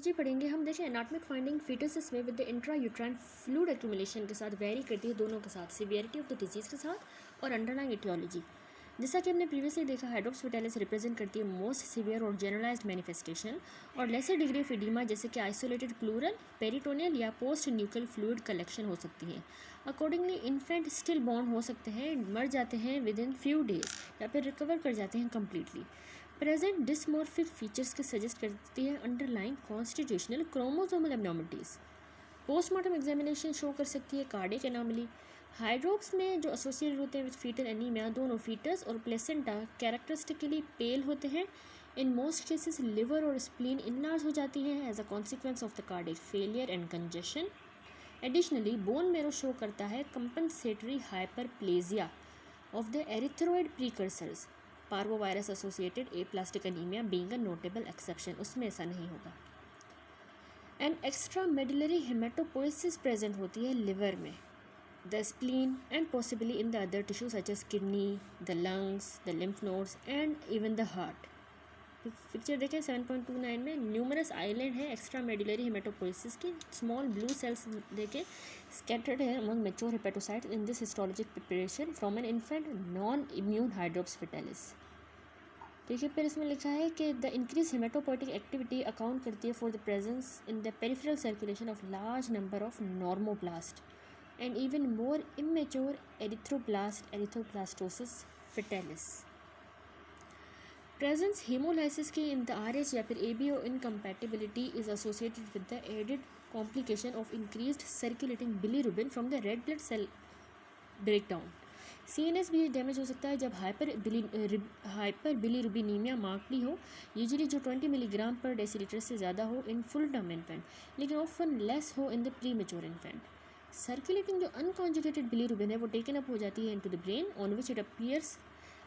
एनाटोमोलॉजी पढ़ेंगे हम। देखें एनाटॉमिक फाइंडिंग फीटसेस में with the intra uterine fluid accumulation के साथ वेरी करती है, दोनों के साथ, सीवियरिटी ऑफ द डिजीज़ के साथ और अंडरलाइंग एटियोलॉजी। जैसा कि हमने प्रीवियसली देखा, हाइड्रोप्स फेटालिस रिप्रेजेंट करती है मोस्ट सीवियर और जनरलाइज्ड मैनिफेस्टेशन और लेसर डिग्री ऑफ एडिमा जैसे कि आइसोलेटेड प्लूरल, पेरिटोनियल या पोस्ट न्यूकल फ्लूइड कलेक्शन हो सकती है। अकॉर्डिंगली इन्फेंट स्टिल बॉर्न हो सकते हैं, मर जाते हैं विद इन फ्यू डेज या फिर रिकवर कर जाते हैं कम्प्लीटली। प्रेजेंट डिसमॉर्फिक फीचर्स के सजेस्ट करती है underlying constitutional chromosomal abnormalities. Postmortem examination show कर सकती है कार्डियक एनॉमली। हाइड्रोप्स में जो एसोसिएटेड होते हैं विद फीटल एनीमिया, दोनों फीटस और प्लेसेंटा कैरेक्टरिस्टिकली पेल होते हैं। इन मोस्ट केसेस लिवर और स्प्लीन इनलार्ज हो जाती है as a consequence of the cardiac failure and congestion. Additionally bone marrow show करता है compensatory hyperplasia of the erythroid precursors, parvovirus associated aplastic anaemia being a notable exception, उसमें ऐसा नहीं होगा। And extra medullary haematopoiesis present होती है liver में, the spleen and possibly in the other tissue such as kidney, the lungs, the lymph nodes and even the heart. Picture देखें 7.29 में numerous island है एक्स्ट्रा मेडुलरी हेमेटोपोइसिस की, small blue cells देखें scattered है among mature hepatocytes in this histologic preparation from an infant non immune hydrops fetalis. देखिए फिर इसमें लिखा है कि the increase haematopoietic activity account करती है for the presence in the peripheral circulation of large number of normoblast and even more immature erythroblastosis fetalis. Presence haemolysis की in the Rh या फिर ABO incompatibility is associated with the added complication of increased circulating bilirubin from the red blood cell breakdown. CNS भी damage हो सकता है जब hyperbilirubinaemia markedly हो, usually जो 20 मिलीग्राम पर डेसीलीटर से ज़्यादा हो इन फुल टर्म इन्फेंट, लेकिन ऑफन लेस हो in the premature infant. Circulating जो अनकॉन्जुगेटेड बिलीरुबिन है वो टेकन अप हो जाती है into the brain on which it appears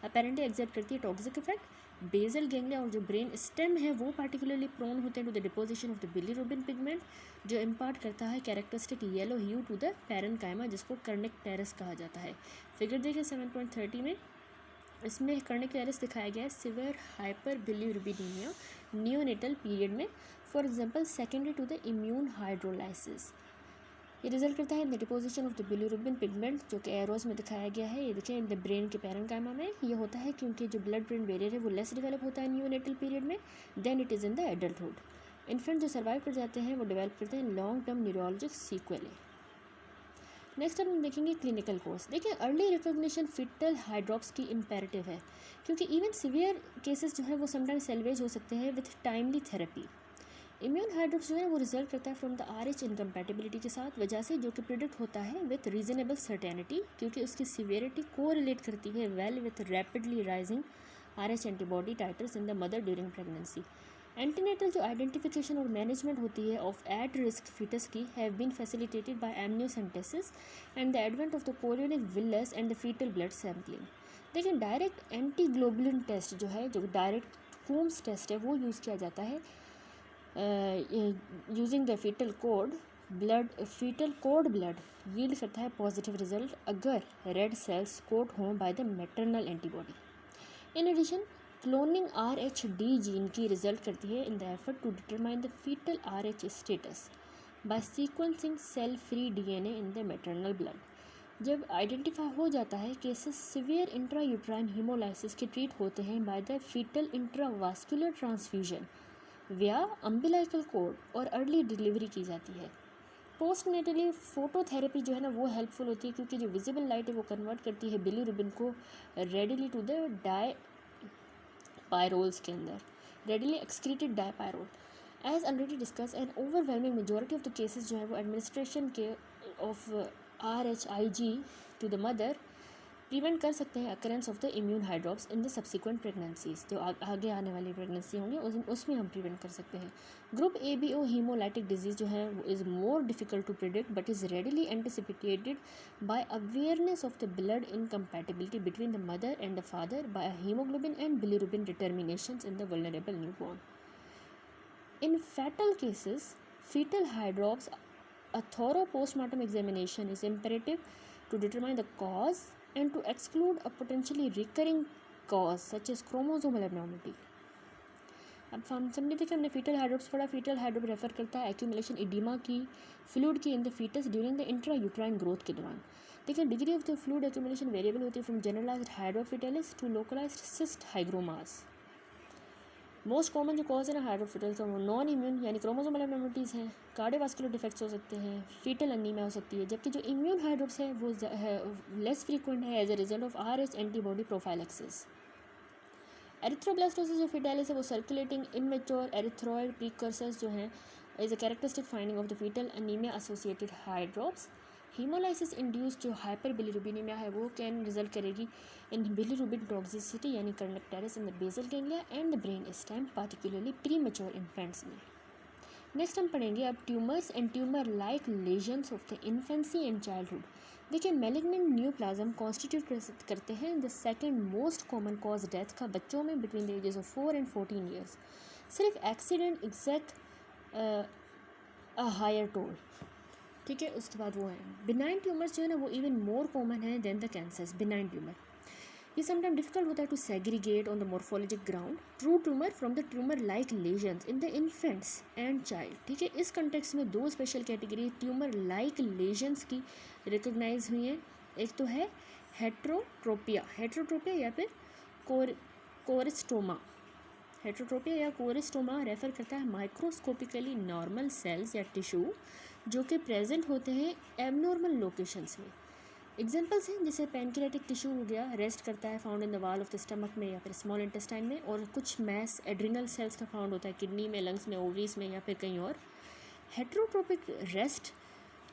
apparently exert करती है टॉक्सिक इफेक्ट। बेसल गैंग्लिया और जो ब्रेन स्टेम है वो पार्टिकुलरली प्रोन होते हैं to the deposition of the bilirubin pigment, जो इम्पार्ट करता है characteristic yellow hue to the parenchyma, जिसको कर्निक टेरस कहा जाता है। फिगर देखिए 7.30 में, इसमें कर्निक टेरस दिखाया गया है severe hyper bilirubinaemia neonatal period में, for example secondary to the immune hydrolysis. ये रिजल्ट करता है in the deposition of the bilirubin pigment, जो कि एरोज में दिखाया गया है। ये देखिए इन द ब्रेन के पैरेन्काइमा में ये होता है क्योंकि जो ब्लड ब्रेन बैरियर है वो लेस डेवलप होता है न्यूनेटल पीरियड में then it is in the adulthood. Infant जो सर्वाइव कर जाते हैं वो डेवलप करते हैं long term neurologic sequelae. Next हम देखेंगे क्लिनिकल कोर्स। देखिए अर्ली रिकॉग्निशन फिटल हाइड्रोप्स की इम्पेरेटिव है, क्योंकि इवन सीवियर केसेस जो है वो समटाइम सेल्वेज हो सकते हैं with timely therapy. Immune hydrops जो है वो रिजल्ट करता है फ्रॉम द आरएच इनकम्पैटिबिलिटी के साथ वजह से, जो कि प्रिडिक्ट होता है विथ रीजनेबल सर्टेनिटी, क्योंकि उसकी सीवियरिटी को रिलेट करती है well with rapidly rising Rh antibody titres in the mother during pregnancy. Antenatal जो आइडेंटिफिकेशन और मैनेजमेंट होती है ऑफ एट रिस्क फीटस की have been facilitated by amniocentesis and the advent of the chorionic villus and the fetal blood sampling. देखिए direct anti globulin test जो है, जो direct Coombs test है, वो यूज़ किया जाता है using the fetal cord blood yield करता है पॉजिटिव रिजल्ट अगर रेड सेल्स कोट हों by the maternal antibody. In addition cloning RH-D gene की रिजल्ट करती है in the effort to determine the fetal RH status by sequencing cell free DNA in the maternal blood. जब identify हो जाता है cases severe intra uterine hemolysis के treat होते हैं by the fetal intravascular transfusion व्या अम्बिलाइकल कोड और early delivery की जाती है। पोस्ट नेटली फोटोथेरेपी जो है ना वो हेल्पफुल होती है, क्योंकि जो विजिबल लाइट है वो कन्वर्ट करती है बिलीरुबिन को रेडिली टू द डायपायरोल्स के अंदर, readily excreted dipyrrole. As already discuss an overwhelming majority of the cases जो है वो एडमिनिस्ट्रेशन के of RHIG to the mother prevent कर सकते हैं occurrence of the immune hydrops in the subsequent pregnancies, जो आगे आने वाली प्रेगनेंसी होंगी उसमें हम प्रिवेंट कर सकते हैं। ग्रुप ABO हीमोलाइटिक डिजीज़ जो है वो is more difficult to predict but is readily anticipated by awareness of the blood incompatibility between the mother and the father by haemoglobin and bilirubin determinations in the vulnerable newborn. In fatal cases fetal hydrops, a thorough postmortem examination is imperative to determine the cause and to exclude a potentially recurring cause such as chromosomal abnormality. अब हम समझे थे कि हमने fetal hydrops पढ़ा। Fetal hydrop refer करता है accumulation oedema की फ्लूइड की in the fetus during the intra uterine growth के दौरान। देखिए degree of the fluid accumulation variable होती है from generalised hydrops fetalis to localised cyst hygromas. Most common जो कॉज है ना हाइड्रोफिटल का वो नॉन इम्यून यानी क्रोमोसोमल एबनॉर्मलिटीज़ हैं, कार्डियोवास्कुलर डिफेक्ट्स हो सकते हैं, फीटल अनीमिया हो सकती है, जबकि जो इम्यून हाइड्रोप्स है वो लेस फ्रीक्वेंट है as a result of RH antibody prophylaxis. Erythroblastosis जो फिटालिस है वो सर्कुलेटिंग इमेच्योर एरिथ्रॉइड प्रीकर्सर्स जो हैं is a characteristic finding of the fetal anaemia associated hydrops. Haemolysis induced जो हाइपर बिलीरुबिनीमिया है वो कैन रिजल्ट करेगी इन बिलीरुबिन टॉक्सिसिटी यानी kernicterus in the basal ganglia and the brain stem particularly premature infants में। Next हम पढ़ेंगे अब tumours and tumour like lesions of the infancy and childhood. देखिए मैलिग्नेंट न्यूप्लाज्म कॉन्स्टिट्यूट करते हैं the second most common cause death का बच्चों में between the ages of 4 and 14 years. सिर्फ accident exact a higher toll, ठीक है। उसके बाद वो है बिनाइन ट्यूमर्स जो है ना वो इवन मोर कॉमन है than the cancers. Benign tumour ये समटाइम डिफिकल्ट होता है to segregate on the morphologic ground true tumour from the tumour like lesions in the infants and child, ठीक है। इस कंटेक्स्ट में दो special category tumour like lesions की recognise हुई हैं। एक तो है हेट्रोट्रोपिया या फिर कोरिस्टोमा। हेट्रोट्रोपिया या कोरिस्टोमा रेफर करता है माइक्रोस्कोपिकली नॉर्मल सेल्स या टिश्यू जो कि प्रेजेंट होते हैं एबनॉर्मल लोकेशंस में। एग्जांपल्स हैं जैसे पैनक्रियाटिक टिश्यू हो गया, रेस्ट करता है found in the wall of the stomach में या फिर स्मॉल इंटेस्टाइन में, और कुछ मैस एड्रिनल सेल्स का फाउंड होता है किडनी में, लंग्स में, ओवरीज में या फिर कहीं और। Heterotopic rest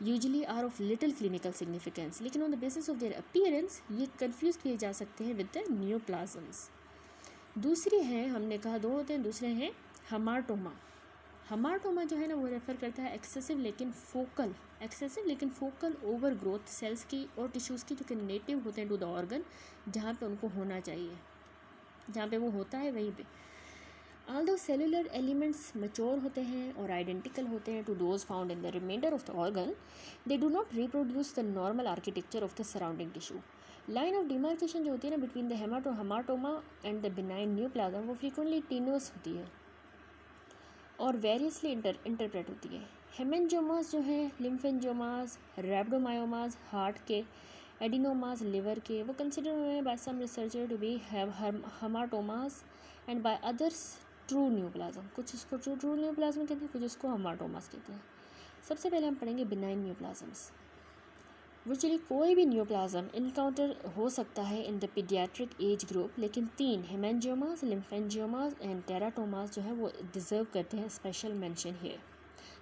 usually are of little clinical significance, लेकिन on the basis of their appearance ये कन्फ्यूज किए जा सकते हैं विद द न्यूप्लाज्म्स। दूसरी है, हमने कहा दो होते हैं, दूसरे हैं हमाटोमा। हमाटोमा जो है ना वो रेफर करता है एक्सेसिव लेकिन फोकल ओवर ग्रोथ सेल्स की और टिश्यूज़ की जो कि नेटिव होते हैं टू द ऑर्गन जहाँ पे उनको होना चाहिए, जहाँ पे वो होता है वहीं पे। ऑल्दो सेलुलर एलिमेंट्स मैच्योर होते हैं और आइडेंटिकल होते हैं to those found in the remainder of the organ, they do not reproduce the normal architecture of the surrounding tissue. Line of demarcation जो होती है ना between the haematoma and the benign neoplasm वो frequently tenuous होती है और variously interpret होती है। हेमेंजोमास जो है, लिम्फेंजोमास, रैब्डोमायोमास, हार्ट के, एडिनोमास लिवर के, वो कंसिडर हुए हैं by some researcher to be hamartomas and by others true neoplasm. कुछ इसको ट्रू न्यूप्लाज्म कहते हैं, कुछ इसको हमाटोमास कहते हैं। सबसे पहले हम पढ़ेंगे बिनाइन न्यूप्लाज्म्स। वर्चुअली कोई भी न्यूप्लाज्म इनकाउंटर हो सकता है in the paediatric age group, लेकिन 3 हेमेंजियोमास, लिम्फेंजियोमास एंड टेराटोमास जो है वो डिज़र्व करते हैं स्पेशल मेंशन हियर।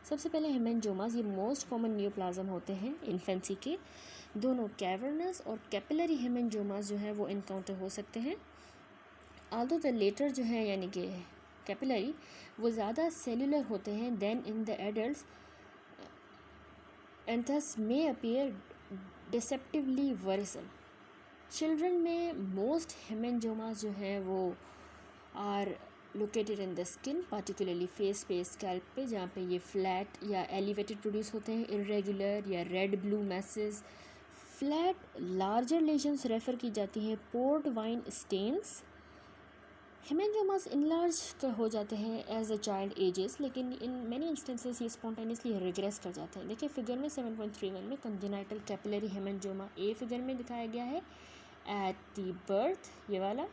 सबसे पहले हेमेंजियोमास, ये मोस्ट कॉमन न्यूप्लाज्म होते हैं इन्फेंसी के। दोनों कैवर्नस और कैपिलरी हेमेंजियोमास जो है वो इनकाउंटर हो सकते हैं। आल्दो द लेटर जो है यानी कि कैपिलरी वो ज़्यादा सेलुलर होते हैं than in the adults and thus may appear deceptively worrisome. Children में मोस्ट हेमेंजियोमास जो है वो are located in the skin, particularly face पे, स्कैल्प पे, जहाँ पे ये फ्लैट या एलिवेटेड प्रोड्यूस होते हैं, इरेगुलर या red blue message. Flat larger lesions refer की जाती हैं पोर्ट वाइन स्टेन्स। हेमेंजियोमास इनलार्ज हो जाते हैं एज अ चाइल्ड एजेस, लेकिन इन मैनी इंस्टेंसेस ये स्पॉन्टेनियसली रिग्रेस कर जाते हैं। देखिए फिगर में 7.31 में कंजेनाइटल कैपिलरी हेमेंजियोमा ए फिगर में दिखाया गया है एट द बर्थ, ये वाला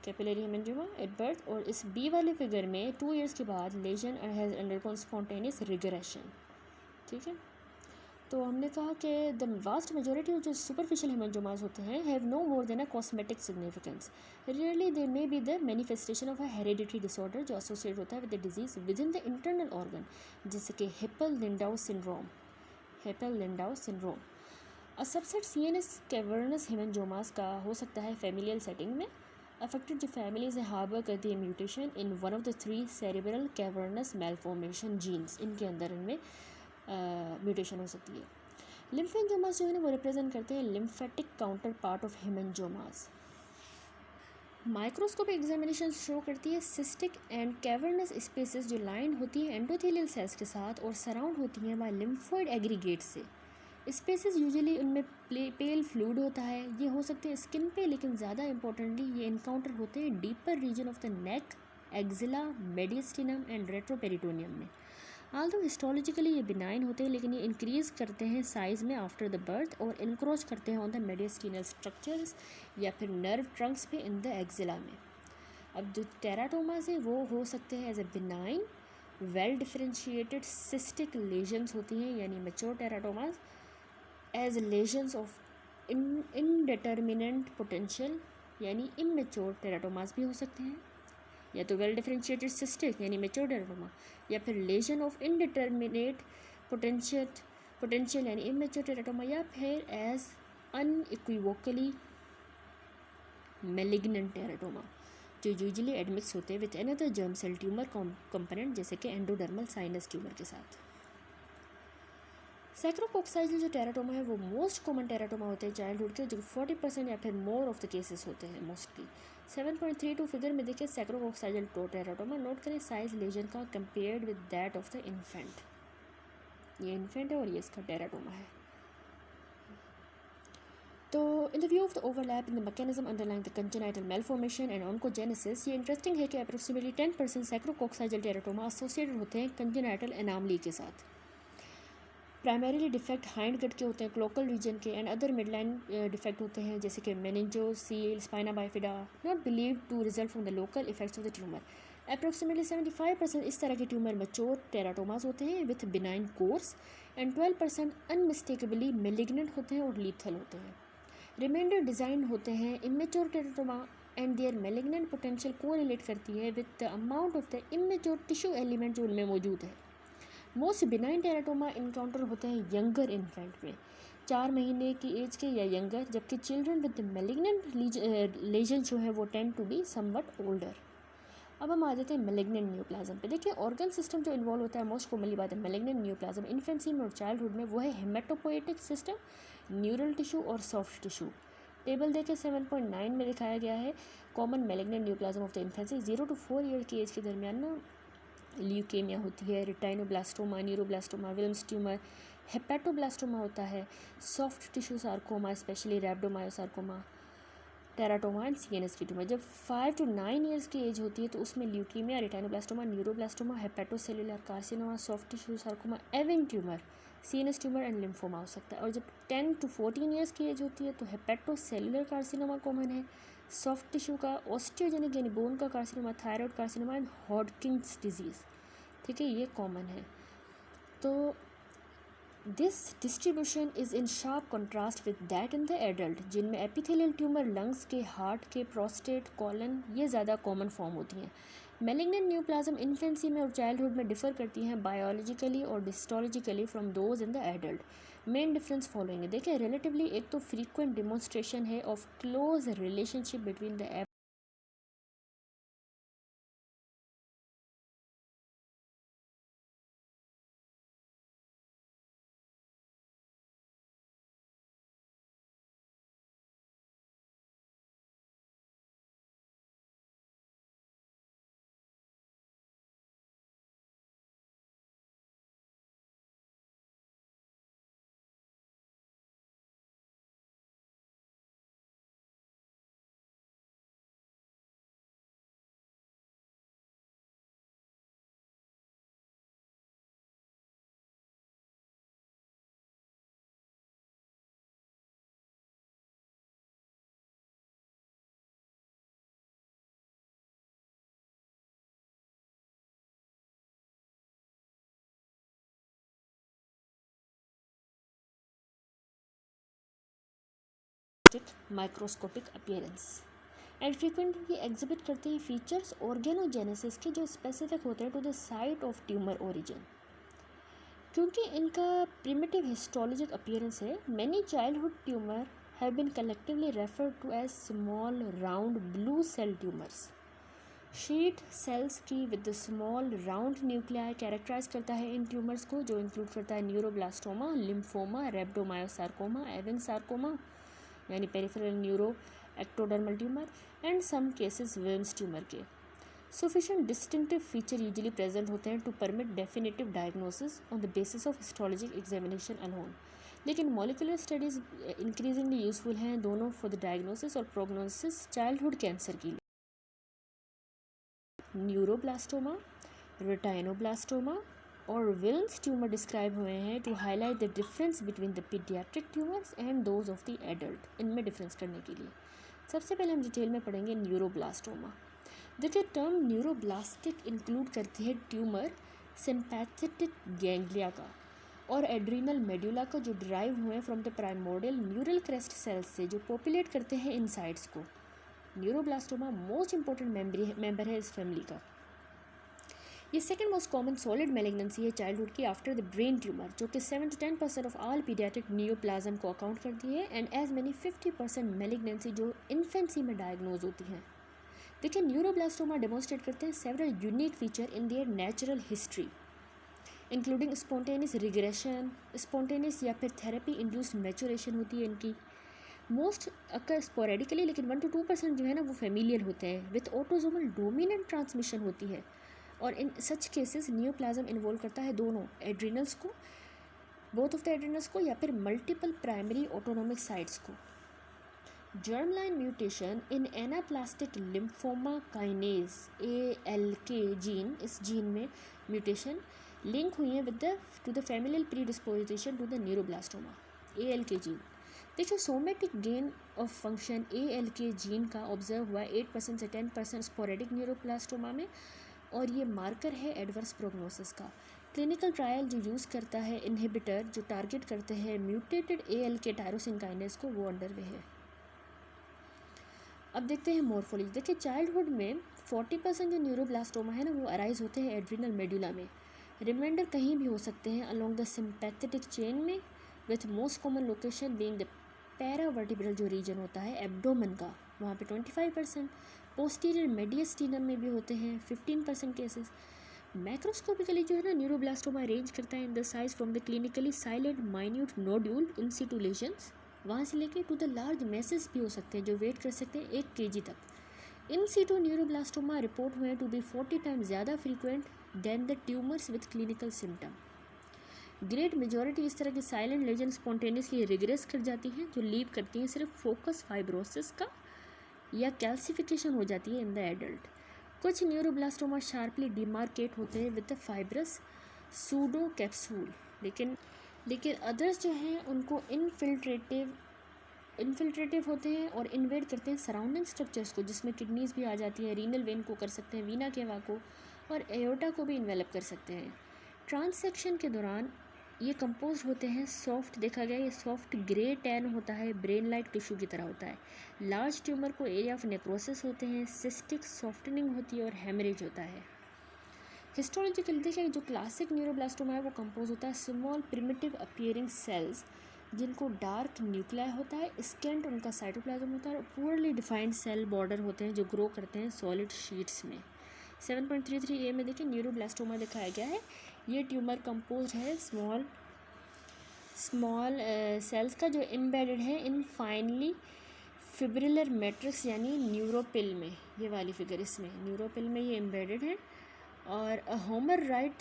कैपिलरी हेमेंजियोमा एट बर्थ, और इस बी वाले फिगर में 2 ईयर्स के बाद lesion has undergone spontaneous regression, ठीक है। तो हमने कहा कि द वास्ट मेजोरिटी ऑफ जो सुपरफिशियल हेमेंजियोमास होते हैं have no more than a cosmetic significance. Rarely they may be the manifestation of a hereditary disorder जो एसोसिएट होता है with the disease with in the internal organ, जैसे कि Hippel Lindau syndrome. A subset CNS cavernous haemangiomas का हो सकता है familial setting में। अफेक्टेड जो फैमिलीज हार्बर करती है mutation in one of the 3 cerebral cavernous malformation genes, इनके अंदर इनमें म्यूटेशन हो सकती है। लिम्फेंजियोमास जो है ना वो रिप्रेजेंट करते हैं lymphatic counterpart of haemangiomas. Microscopic examination show करती है सिस्टिक एंड कैवर्नस स्पेसेस जो लाइन होती है एंडोथेलियल सेल्स के साथ और सराउंड होती हैं बाय लिम्फोइड एग्रीगेट से। स्पेसिस यूजुअली उनमें पेल फ्लूइड होता है, ये हो सकते हैं स्किन पे, लेकिन ज़्यादा इंपॉर्टेंटली ये इनकाउंटर होते हैं deeper region of the neck, axilla, mediastinum and retroperitoneum में। आल्दो हिस्टोलॉजिकली ये बिनाइन होते हैं, लेकिन ये इंक्रीज़ करते हैं साइज़ में आफ्टर द बर्थ और इनक्रोच करते हैं ऑन द मेडिस्टिनल स्ट्रक्चर्स या फिर नर्व ट्रंक्स पे इन द एक्जिला में। अब जो टेराटोमास है वो हो सकते हैं as a benign well differentiated cystic lesions होती हैं, यानी mature teratomas as lesions of indeterminate potential, यानी इमेच्योर टेराटोमास भी हो सकते हैं, या तो वेल डिफरेंशिएटेड सिस्टिक यानी मेच्योर टेराटोमा, या फिर लेजन ऑफ इनडिटर्मिनेट पोटेंशियल यानी इमेच्योर टेराटोमा, या फिर एज अनइक्विवोकली मेलिग्नेंट टेराटोमा, जो यूजुअली एडमिक्स होते हैं with another germ cell tumour component, जैसे कि एंडोडर्मल साइनस ट्यूमर के साथ। सैक्रोकोक्साइडल जो टेराटोमा है वो मोस्ट कॉमन टेराटोमा होते हैं चाइल्डहुड के, जो 40% या फिर मोर ऑफ द केसेस होते हैं मोस्टली। 7.32 फिगर में देखिए सैक्रोकोक्साइडल टेराटोमा, नोट करें साइज लेजन का compared with that of the infant. ये इन्फेंट है और ये इसका टेराटोमा है। तो in the view of the overlap in the mechanism underlying the congenital malformation and oncogenesis, ये इंटरेस्टिंग है कि अप्रोक्सीमेटली 10% सैक्रोकोक्साइडल टेराटोमा एसोसिएटेड होते हैं कंजेनाइटल एनामली के साथ। प्राइमरीली डिफेक्ट हाइंड गट के होते हैं, क्लोकल रीजन के, एंड अदर मिडलाइन डिफेक्ट होते हैं जैसे कि meningocele, spina bifida, not believe to result from the local effects of the tumour. Approximately 75% इस तरह के ट्यूमर मैच्योर टेराटोमास होते हैं with benign course, and 12% unmistakably malignant होते हैं और लीथल होते हैं। रिमाइंडर डिज़ाइन होते हैं immature teratoma, and their malignant potential को रिलेट करती है with the amount of the immature tissue element जो उनमें मौजूद है। मोस्ट बिनाइन टेराटोमा इनकाउंटर होते हैं यंगर इन्फेंट में, 4 महीने की एज के या यंगर, जबकि चिल्ड्रन विद मेलिग्नेंट लेजन जो है वो tend to be somewhat older. अब हम आ जाते हैं मेलिग्नेंट न्यूप्लाज्म पे। देखिए ऑर्गन सिस्टम जो इन्वॉल्व होता है मोस्ट कॉमनली बात है मेलिग्नेंट न्यूप्लाज्म इन्फेंसी में और चाइल्डहुड में, वो है हेमेटोपोएटिक सिस्टम, न्यूरल टिश्यू और सॉफ्ट टिश्यू। टेबल देखिए 7.9 में दिखाया गया है common malignant neoplasm of the infancy. 0 to 4 year की एज के दरमियान ना ल्यूकेमिया होती है, retinoblastoma, neuroblastoma, Wilms tumour, hepatoblastoma होता है, soft tissue sarcoma specially rhabdomyosarcoma, teratoma and CNS की ट्यूमर। जब 5 to 9 ईयर्स की एज होती है तो उसमें leukaemia, retinoblastoma, neuroblastoma, hepatocellular carcinoma, soft tissue sarcoma, Ewing tumour, CNS tumour and lymphoma हो सकता है। और जब 10 to 14 ईयर्स की एज होती है तो हेपेटोसेलुलर कार्सिनोमा कॉमन है, सॉफ्ट टिश्यू का ऑस्टियोजेनिक यानी बोन का carcinoma, thyroid carcinoma and Hodgkin's disease, ठीक है, ये कॉमन है। तो this distribution is in sharp contrast with that in the adult, जिनमें एपिथेलियल ट्यूमर लंग्स के, हार्ट के, प्रोस्टेट, कॉलन ये ज़्यादा कॉमन फॉर्म होती हैं। मेलिग्नेंट न्यूप्लाज्म इन्फेंसी में और चाइल्डहुड में डिफर करती हैं बायोलॉजिकली और histologically from those in the adult. Main difference following है। देखिए रिलेटिवली एक तो फ्रीक्वेंट डिमॉन्स्ट्रेशन है of close relationship between the microscopic appearance and frequently exhibit करते हैं फीचर्स ऑर्गेनोजेनेसिस के जो स्पेसिफिक होते हैं to the site of tumour origin. क्योंकि इनका प्रिमिटिव हिस्टोलॉजिक अपीयरेंस है, many childhood tumour have been collectively referred to as small round blue cell tumours. Sheet cells की with the small round nuclei characterise करता है इन tumours को, जो include करता है neuroblastoma, lymphoma, rhabdomyosarcoma, Ewing sarcoma यानी peripheral neuro ectodermal tumour and some cases Wilms tumour के। Sufficient distinctive feature usually present होते हैं to permit definitive diagnosis on the basis of histologic examination alone. लेकिन molecular studies increasingly useful हैं दोनों for the diagnosis और prognosis childhood cancer के लिए। Neuroblastoma, रेटाइनोब्लास्टोमा और विल्स ट्यूमर डिस्क्राइब हुए हैं to highlight the difference between the paediatric tumours and those of the adult, इनमें डिफरेंस करने के लिए। सबसे पहले हम डिटेल में पढ़ेंगे न्यूरोब्लास्टोमा। देखिए, टर्म न्यूरोब्लास्टिक इंक्लूड करती है ट्यूमर सिंपैथेटिक गैंग्लिया का और एड्रीनल मेडुला का, जो डिराइव हुए from the primordial neural crest cells से, जो पॉपुलेट करते हैं इनसाइड्स को। न्यूरोब्लास्टोमा मोस्ट इंपॉर्टेंट मेंबर है इस फैमिली का। ये second most common solid malignancy है चाइल्डहुड की आफ्टर द ब्रेन ट्यूमर, जो कि 7 to 10% of all paediatric neoplasm को अकाउंट करती है एंड एज मैनी 50% मैलिग्नेंसी जो इन्फेंसी में डायग्नोज होती हैं। देखिए, न्यूरोब्लास्टोमा डेमोन्स्ट्रेट करते हैं several unique feature in their natural history, including spontaneous regression, spontaneous या फिर थेरेपी इंड्यूस्ड मैचुरेशन होती है इनकी। मोस्ट अकर स्पोरेडिकली, लेकिन 1 to 2% जो है ना वो फेमिलियल होते हैं, विथ ऑटोजोमल डोमिनेंट ट्रांसमिशन होती है। और इन सच केसेस नियोप्लाज्म इन्वॉल्व करता है दोनों एड्रिनल्स को, बोथ ऑफ द एड्रिनल्स को, या फिर मल्टीपल प्राइमरी ऑटोनोमिक साइट्स को। Germline mutation in anaplastic lymphoma kinase ALK gene, इस जीन में म्यूटेशन लिंक हुई है with the to the familial predisposition to the neuroblastoma ALK gene. देखिए, somatic gain of function ALK gene का observe हुआ 8% से 10% sporadic neuroblastoma में, और ये मार्कर है एडवर्स प्रोग्नोसिस का। क्लिनिकल ट्रायल जो यूज़ करता है इनहिबिटर जो टारगेट करते हैं म्यूटेटेड ALK टायरोसिन काइनेज को, वो अंडरवे है। अब देखते हैं मॉर्फोलॉजी। देखिए, चाइल्डहुड में 40% जो न्यूरोब्लास्टोमा है ना वो अराइज होते हैं एड्रिनल मेडुला में, रिमाइंडर कहीं भी हो सकते हैं अलोंग द सिंपैथेटिक चेन में, with most common location being the paravertebral जो रीजन होता है एब्डोमेन का, वहाँ पे 25%। पोस्टीरियर मेडियस्टिनम में भी होते हैं 15% केसेस। मैक्रोस्कोपिकली जो है ना न्यूरोब्लास्टोमा रेंज करता है in the size from the clinically silent minute nodule in Situ lesions, वहाँ से लेके टू द लार्ज मैसेस भी हो सकते हैं जो वेट कर सकते हैं 1 kg तक। इन सिटू न्यूरोब्लास्टोमा रिपोर्ट हुए टू बी 40 टाइम्स ज़्यादा frequent than the tumours with clinical symptom. Great majority इस तरह की साइलेंट लेजन स्पॉन्टेनियसली रिग्रेस कर जाती हैं, जो लीव करती हैं सिर्फ फोकस फाइब्रोसिस का, या कैल्सिफिकेशन हो जाती है इन द एडल्ट। कुछ न्यूरोब्लास्टोमा शार्पली डिमार्केट होते हैं with the fibrous pseudo capsule, लेकिन अदर्स जो हैं उनको इनफिल्ट्रेटिव होते हैं और इन्वेड करते हैं सराउंडिंग स्ट्रक्चर्स को, जिसमें किडनीज भी आ जाती है, रीनल वेन को कर सकते हैं, वीना केवा को, और एयोटा को भी इन्वेलप कर सकते हैं। ट्रांसेक्शन के दौरान ये कंपोज होते हैं सॉफ्ट, देखा गया ये सॉफ्ट ग्रे टैन होता है, ब्रेन लाइक टिश्यू की तरह होता है। लार्ज ट्यूमर को एरिया ऑफ नेक्रोसिस होते हैं, सिस्टिक सॉफ्टनिंग होती है और हेमरेज होता है। हिस्टोलॉजिकल देखिए, जो क्लासिक न्यूरोब्लास्टोमा है वो कंपोज होता है स्मॉल प्रिमिटिव अपीयरिंग सेल्स, जिनको डार्क न्यूक्लियाई होता है, स्कैंट उनका साइटोप्लाज्म होता है, और पुअरली डिफाइंड सेल बॉर्डर होते हैं जो ग्रो करते हैं सॉलिड शीट्स में। 7.33A में देखिए न्यूरोब्लास्टोमा दिखाया गया है। ये ट्यूमर कंपोज है स्मॉल सेल्स का, जो एम्बेडेड है इन फाइनली फिब्रिलर मैट्रिक्स यानी न्यूरोपिल में। ये वाली फिगर इसमें न्यूरोपिल में ये एम्बेडेड है। और होमर राइट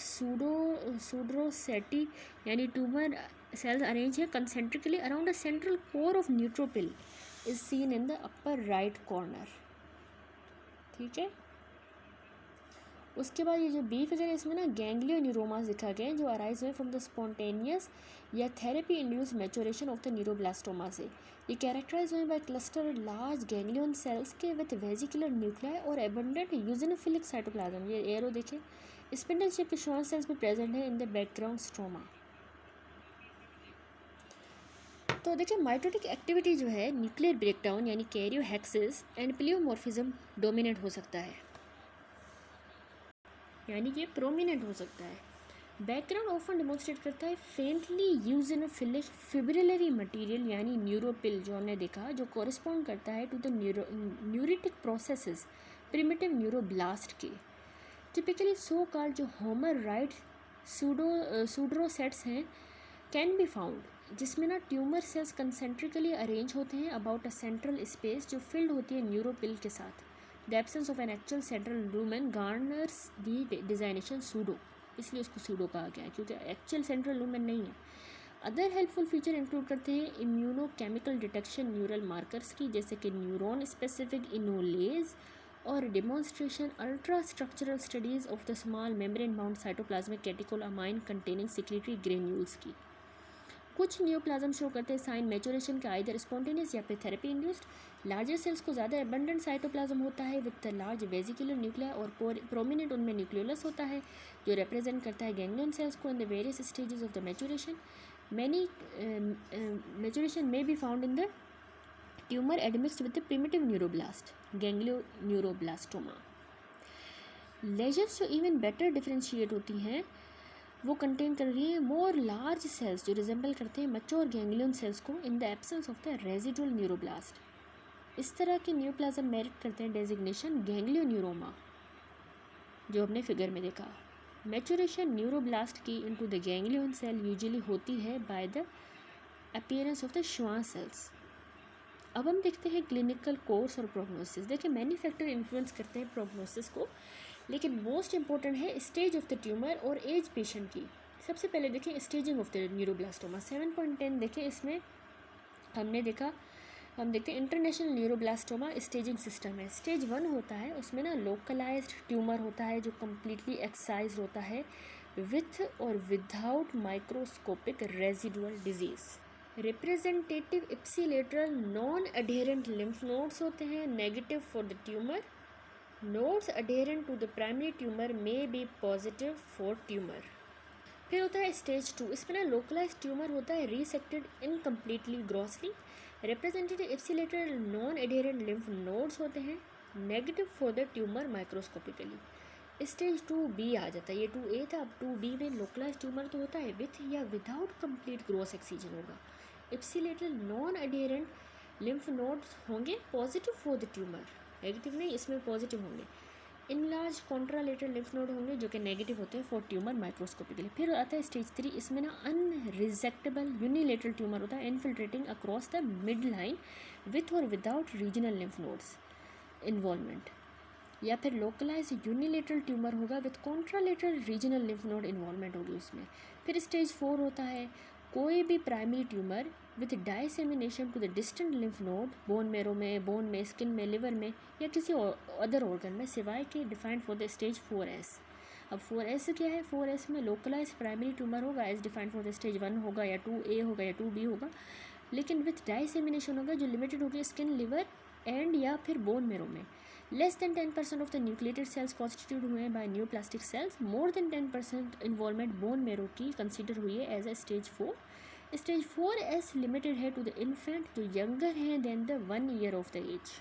सूडोसेटी यानी tumour cells arranged here concentrically around a central core of neutrophil is seen in the upper right corner। ठीक है, उसके बाद ये जो बी फिगर है इसमें ना गैंग्लियोन्यूरोमास दिखा गए हैं जो अराइज हुए फ्रॉम द स्पॉन्टेनियस या therapy induce maturation of the neuroblastoma से। ये कैरेक्टराइज हुए by cluster large ganglion cells के विथ वेजिकुलर न्यूक्लियाई और एबंडेंट यूजिनोफिलिक साइटोप्लाज्म। ये एरो देखें, स्पिंडल शेप के श्वान सेल्स भी प्रेजेंट है इन द बैकग्राउंड स्ट्रोमा। तो देखिए, माइटोटिक एक्टिविटी जो है न्यूक्लियर ब्रेकडाउन यानी कैरियोहेक्सिस एंड प्लियोमॉर्फिज्म डोमिनेट हो सकता है, यानी कि प्रोमिनेंट हो सकता है। बैकग्राउंड ऑफन डेमोन्स्ट्रेट करता है फेंटली यूजिनोफिलिक फिब्रिलरी मटेरियल यानी न्यूरोपिल, जो हमने देखा, जो कॉरेस्पॉन्ड करता है to the neuritic processes primitive neuroblast के। टिपिकली सो कॉल्ड जो होमर राइट सूडोसेट्स हैं कैन बी फाउंड, जिसमें ना ट्यूमर सेल्स कंसेंट्रिकली अरेंज होते हैं अबाउट अ सेंट्रल स्पेस जो फिल्ड होती है न्यूरोपिल के साथ। The absence of an actual central lumen garners the designation pseudo, इसलिए उसको सूडो कहा गया है क्योंकि एक्चुअल सेंट्रल लूमेन नहीं है। अदर हेल्पफुल फीचर इंक्लूड करते हैं इम्यूनोकेमिकल डिटेक्शन न्यूरल मार्कर्स की, जैसे कि न्यूरॉन स्पेसिफिक इनोलेज, और demonstration ultra structural studies of the small membrane bound cytoplasmic catecholamine containing secretory granules की। कुछ न्यूप्लाज्म शो करते हैं साइन मैचुरेशन का, आइदर स्पॉन्टेनियस या फिर थेरेपी इंड्यूस्ड। लार्जर सेल्स को ज़्यादा एबंडेंट साइटोप्लाज्म होता है विद लार्ज वेजिकुलर न्यूक्लिया, और प्रोमिनेंट उनमें न्यूक्लियोलस होता है जो रिप्रेजेंट करता है गैंग्लियन सेल्स को in the various stages of the maturation. Many maturation में be found in the tumour admixed with the primitive neuroblast ganglioneuroblastoma. Lesions जो इवन बेटर डिफ्रेंशिएट होती हैं वो कंटेन कर रही है मोर लार्ज सेल्स जो रिजेंबल करते हैं मच्योर गैंग्लियन सेल्स को in the absence of the residual neuroblast. इस तरह के न्यूप्लाज्म मेरिट करते हैं डेजिग्नेशन गैंग्लियोन्यूरोमा, जो हमने फिगर में देखा। मैचुरेशन न्यूरोब्लास्ट की into the ganglion cell usually होती है by the appearance of the Schwann cells. अब हम देखते हैं क्लिनिकल कोर्स और प्रोग्नोसिस। देखिए मैनी फैक्टर इन्फ्लुएंस करते हैं प्रोग्नोसिस को, लेकिन मोस्ट इंपॉर्टेंट है स्टेज ऑफ द ट्यूमर और एज पेशेंट की। सबसे पहले देखें स्टेजिंग ऑफ द न्यूरोब्लास्टोमा 7.10 देखें इसमें हम देखते हैं इंटरनेशनल न्यूरोब्लास्टोमा स्टेजिंग सिस्टम है। स्टेज 1 होता है, उसमें ना लोकलाइज्ड ट्यूमर होता है जो कम्प्लीटली एक्साइज होता है विथ और without microscopic residual disease. Representative ipsilateral non adherent lymph nodes होते हैं, negative for the tumour. Nodes adherent to the primary tumour may be positive for tumour. फिर होता है स्टेज 2, इसमें ना लोकलाइज ट्यूमर होता है resected incompletely grossly. Representative ipsilateral non adherent lymph nodes होते हैं, negative for the tumour microscopically. Stage 2B आ जाता है, ये 2A था, अब 2B में लोकलाइज ट्यूमर तो होता है विथ या विदाउट कंप्लीट ग्रोस एक्सीजन होगा। Ipsilateral non adherent lymph nodes होंगे positive for the tumour, negative नहीं, इसमें पॉजिटिव होंगे। इनलार्ज कॉन्ट्रालेटरल लिम्फ नोड होंगे जो कि नेगेटिव होते हैं फॉर ट्यूमर माइक्रोस्कोपिकली। फिर आता है स्टेज 3, इसमें ना अनरिजेक्टेबल यूनिलेटरल ट्यूमर होता है infiltrating across the midline with और without regional lymph nodes involvement. या फिर लोकलाइज यूनिलेटरल ट्यूमर होगा with contralateral regional lymph node involvement होगी उसमें। फिर स्टेज 4 होता है कोई भी primary tumour with dissemination to the distant lymph node bone में, स्किन में, लिवर में या किसी अदर ऑर्गन में, सिवाय के defined for the stage 4S। अब 4S क्या है? 4S में लोकलाइज प्राइमरी ट्यूमर होगा as defined for the stage 1 होगा या 2A होगा या 2B होगा, लेकिन विथ डाइसेमिनेशन होगा जो लिमिटेड होगी स्किन, लिवर एंड या फिर बोन मेरो में। Less than 10% of the nucleated cells constitute हुए हैं by neoplastic cells. More than 10% involvement bone marrow की कंसिडर हुई है as a stage 4। Stage 4S limited है टू द इन्फेंट जो यंगर हैं than the 1 year of the age.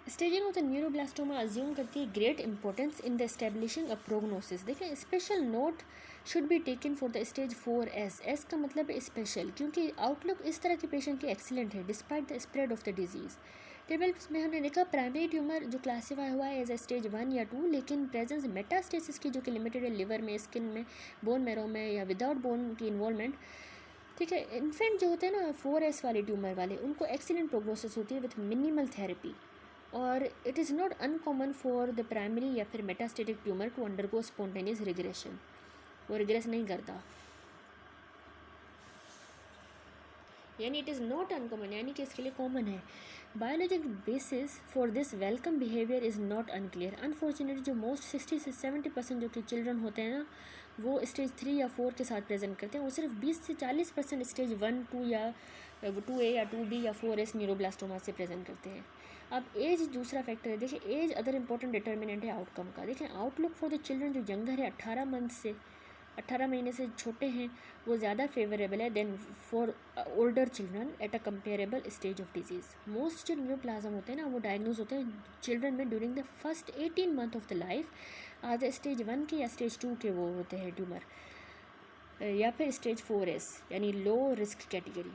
Staging of the neuroblastoma assume करती है great importance in the establishing a prognosis. देखें special note should be taken for the stage 4S। S का मतलब है special, क्योंकि outlook इस तरह के पेशेंट की एक्सीलेंट है despite the spread of the disease. Table में हमने देखा प्राइमरी ट्यूमर जो क्लासीफाई हुआ है एज ए स्टेज 1 या 2, लेकिन प्रेजेंस मेटास्टेसिस की जो कि लिमिटेड है लिवर में, स्किन में, बोन मेरो में या विदाउट बोन की इन्वॉल्वमेंट। ठीक है, इन्फेंट जो होते हैं ना 4S वाले ट्यूमर वाले, उनको एक्सीलेंट प्रोग्नोसिस होती है विथ मिनिमल थेरेपी, और it is not uncommon for the primary या फिर metastatic tumour to undergo spontaneous regression. वो रिग्रेस नहीं करता, यानी इट इज़ नॉट अनकॉमन, यानी कि इसके लिए कॉमन है। Biologic basis for this welcome behaviour is not unclear. Unfortunately जो मोस्ट 60 से 70% जो कि चिल्ड्रन होते हैं ना, वो स्टेज 3 या 4 के साथ प्रेजेंट करते हैं, वो सिर्फ 20 से 40% स्टेज 1, 2 या 2A या 2B या 4S न्यूरोब्लास्टोमा से प्रेजेंट करते हैं। अब एज दूसरा फैक्टर है। देखिए एज अदर इंपॉर्टेंट डिटर्मिनेंट है आउटकम का। देखिए आउटलुक फॉर द चिल्ड्रन जो यंगर है 18 महीने से छोटे हैं, वो ज़्यादा फेवरेबल है than for older children at a comparable stage of disease. Most जो न्यूप्लाज्म होते हैं ना, वो डायग्नोज होते हैं चिल्ड्रन में during the first 18 month of the life, आज स्टेज 1 के या स्टेज 2 के वो होते हैं ट्यूमर, या फिर स्टेज 4S यानी लो रिस्क कैटेगरी।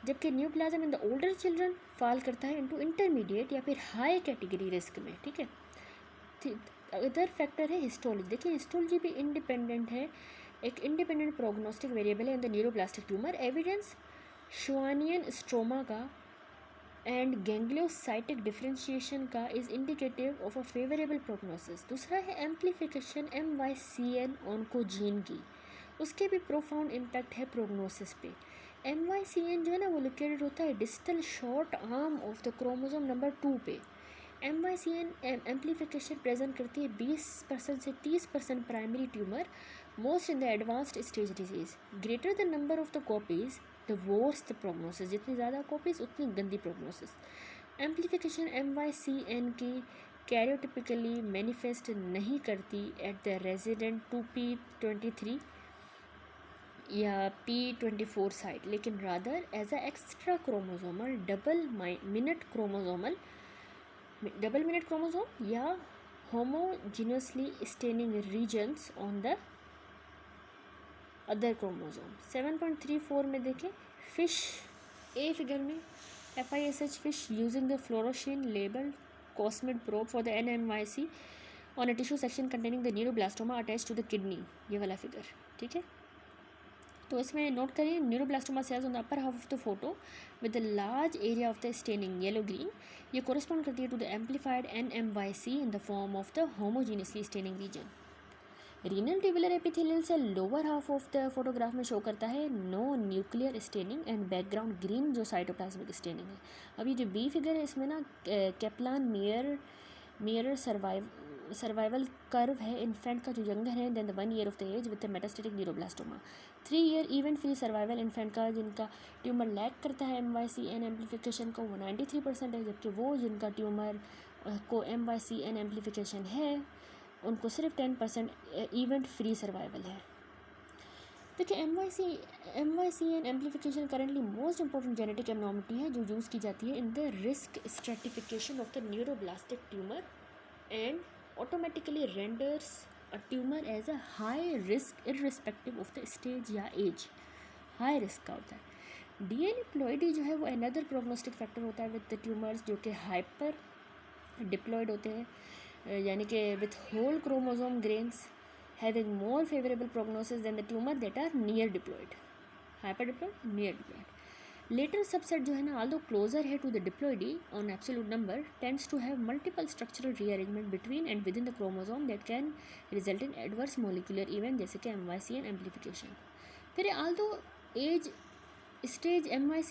जबकि neoplasm in the older children fall करता है इनटू इंटरमीडिएट या फिर हाई कैटेगरी रिस्क में। ठीक है, अदर फैक्टर है हिस्टोलॉजी। देखिए हिस्टोलॉजी भी इंडिपेंडेंट है, एक इंडिपेंडेंट प्रोग्नोस्टिक वेरिएबल है in the neuroblastic tumour. Evidence Schwannian stroma का एंड गैंग्लियोसाइटिक डिफरेंशिएशन का is indicative of a favourable prognosis. दूसरा है एम्प्लीफिकेशन MYCN ऑन्कोजीन की, उसके भी प्रोफाउंड इम्पैक्ट है प्रोग्नोसिस पे। MYCN जो है ना वो लोकेटेड होता है distal short arm of the chromosome number 2 पे। MYCN एम्प्लीफिकेशन प्रेजेंट करती है 20% से 30% primary tumour, most in the advanced stage disease. Greater the number of the copies the worst the prognosis, जितनी ज़्यादा कॉपीज उतनी गंदी प्रोग्नोसिस। एम्प्लीफिकेशन MYCN की कैरियोटिपिकली manifest नहीं करती एट द रेजिडेंट 2p23 या P24 साइट, लेकिन rather as a extra chromosomal double minute chromosome या homogeneously staining regions on the other chromosome. 7.34 में देखें फिश ए फिगर में FISH FISH using the fluorescein labelled cosmid probe for the NMYC on a tissue section containing the neuroblastoma attach to the kidney, ये वाला फिगर, ठीक है। तो इसमें नोट करें neuroblastoma cells on the upper half of the photo with the large area of the staining yellow green, ये correspond करती है to the amplified NMYC in the form of the homogeneously staining region. Renal tubular epithelial cell lower half of the photograph में show करता है no nuclear staining and background green जो cytoplasmic staining है। अभी जो B figure है इसमें ना कैप्लान मेयर सर्वाइवल कर्व है इन्फेंट का जो यंगर है than the 1 year of the age with the metastatic neuroblastoma. 3 year event free survival infant का जिनका ट्यूमर लैक करता है MYCN एम्प्लीफिकेशन को वो 93% है, जबकि वो जिनका ट्यूमर को MYCN एम्प्लीफिकेशन है उनको सिर्फ 10% इवेंट फ्री सर्वाइवल है। देखिए MYCN amplification currently most important genetic abnormality है जो यूज़ की जाती है in the risk stratification of the neuroblastic tumour and automatically renders a tumour as a high risk irrespective of the stage या age, high risk का होता है। DNA ploidy जो है वो अनदर प्रोग्नोस्टिक फैक्टर होता है विद द ट्यूमर्स जो कि हाइपर डिप्लॉयड होते हैं, यानी कि with whole chromosome gains having more favourable prognosis than the tumour that are near diploid, hyper diploid near diploid. Latter subset जो है ना although closer है to the diploidy on absolute number tends to have multiple structural rearrangement between and within the chromosome that can result in adverse molecular event जैसे कि MYCN amplification। फिर although age stage MYCN